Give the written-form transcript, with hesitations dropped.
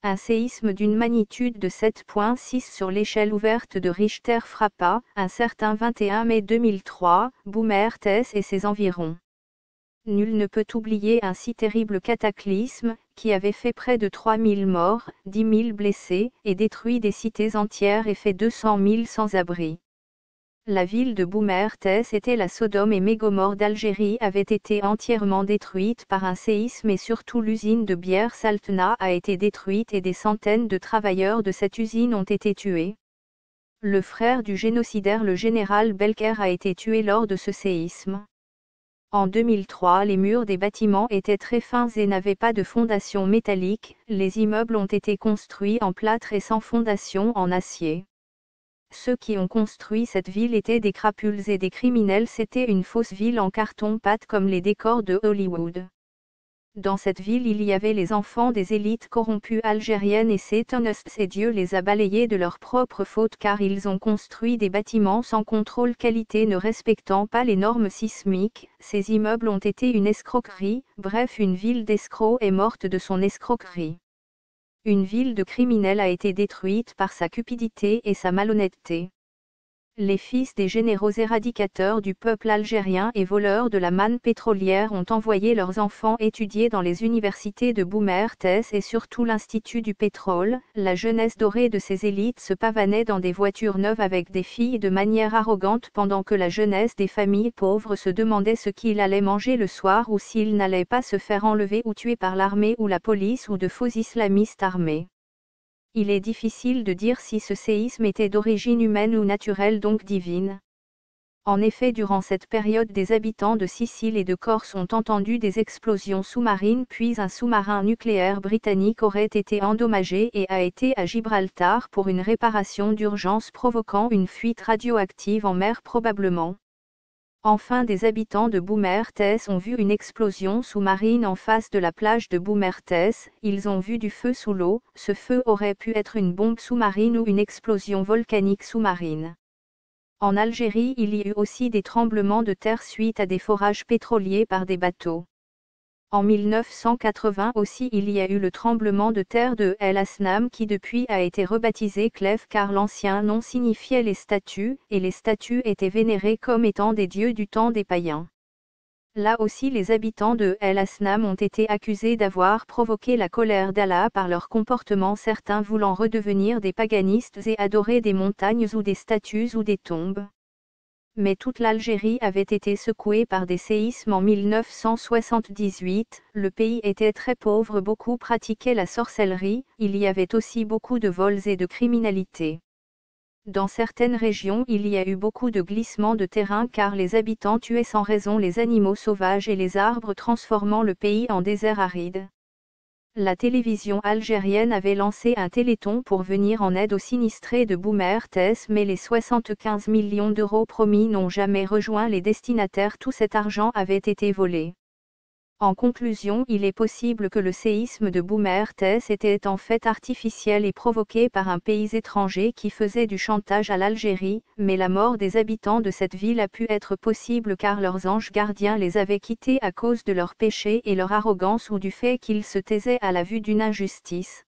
un séisme d'une magnitude de 7,6 sur l'échelle ouverte de Richter frappa, un certain 21 mai 2003, Boumerdès et ses environs. Nul ne peut oublier un si terrible cataclysme, qui avait fait près de 3000 morts, 10 000 blessés, et détruit des cités entières et fait 200 000 sans-abri. La ville de Boumerdès était la Sodome et Gomorrhe d'Algérie, avait été entièrement détruite par un séisme et surtout l'usine de bière Saltna a été détruite et des centaines de travailleurs de cette usine ont été tués. Le frère du génocidaire le général Belker a été tué lors de ce séisme. En 2003, les murs des bâtiments étaient très fins et n'avaient pas de fondation métallique, les immeubles ont été construits en plâtre et sans fondation en acier. Ceux qui ont construit cette ville étaient des crapules et des criminels, c'était une fausse ville en carton-pâte comme les décors de Hollywood. Dans cette ville il y avait les enfants des élites corrompues algériennes et et Dieu les a balayés de leur propre faute car ils ont construit des bâtiments sans contrôle qualité ne respectant pas les normes sismiques, ces immeubles ont été une escroquerie, bref une ville d'escrocs est morte de son escroquerie. Une ville de criminels a été détruite par sa cupidité et sa malhonnêteté. Les fils des généraux éradicateurs du peuple algérien et voleurs de la manne pétrolière ont envoyé leurs enfants étudier dans les universités de Boumerdès et surtout l'Institut du pétrole. La jeunesse dorée de ces élites se pavanait dans des voitures neuves avec des filles de manière arrogante pendant que la jeunesse des familles pauvres se demandait ce qu'il allait manger le soir ou s'il n'allait pas se faire enlever ou tuer par l'armée ou la police ou de faux islamistes armés. Il est difficile de dire si ce séisme était d'origine humaine ou naturelle donc divine. En effet, durant cette période des habitants de Sicile et de Corse ont entendu des explosions sous-marines puis un sous-marin nucléaire britannique aurait été endommagé et a été à Gibraltar pour une réparation d'urgence provoquant une fuite radioactive en mer probablement. Enfin, des habitants de Boumerdès ont vu une explosion sous-marine en face de la plage de Boumerdès, ils ont vu du feu sous l'eau, ce feu aurait pu être une bombe sous-marine ou une explosion volcanique sous-marine. En Algérie, il y a eu aussi des tremblements de terre suite à des forages pétroliers par des bateaux. En 1980 aussi il y a eu le tremblement de terre de El Asnam qui depuis a été rebaptisé Clef car l'ancien nom signifiait les statues, et les statues étaient vénérées comme étant des dieux du temps des païens. Là aussi les habitants de El Asnam ont été accusés d'avoir provoqué la colère d'Allah par leur comportement, certains voulant redevenir des paganistes et adorer des montagnes ou des statues ou des tombes. Mais toute l'Algérie avait été secouée par des séismes en 1978, le pays était très pauvre, beaucoup pratiquaient la sorcellerie, il y avait aussi beaucoup de vols et de criminalité. Dans certaines régions il y a eu beaucoup de glissements de terrain car les habitants tuaient sans raison les animaux sauvages et les arbres transformant le pays en désert aride. La télévision algérienne avait lancé un téléthon pour venir en aide aux sinistrés de Boumerdès mais les 75 millions d'euros promis n'ont jamais rejoint les destinataires, tout cet argent avait été volé. En conclusion, il est possible que le séisme de Boumerdès était en fait artificiel et provoqué par un pays étranger qui faisait du chantage à l'Algérie, mais la mort des habitants de cette ville a pu être possible car leurs anges gardiens les avaient quittés à cause de leurs péchés et leur arrogance ou du fait qu'ils se taisaient à la vue d'une injustice.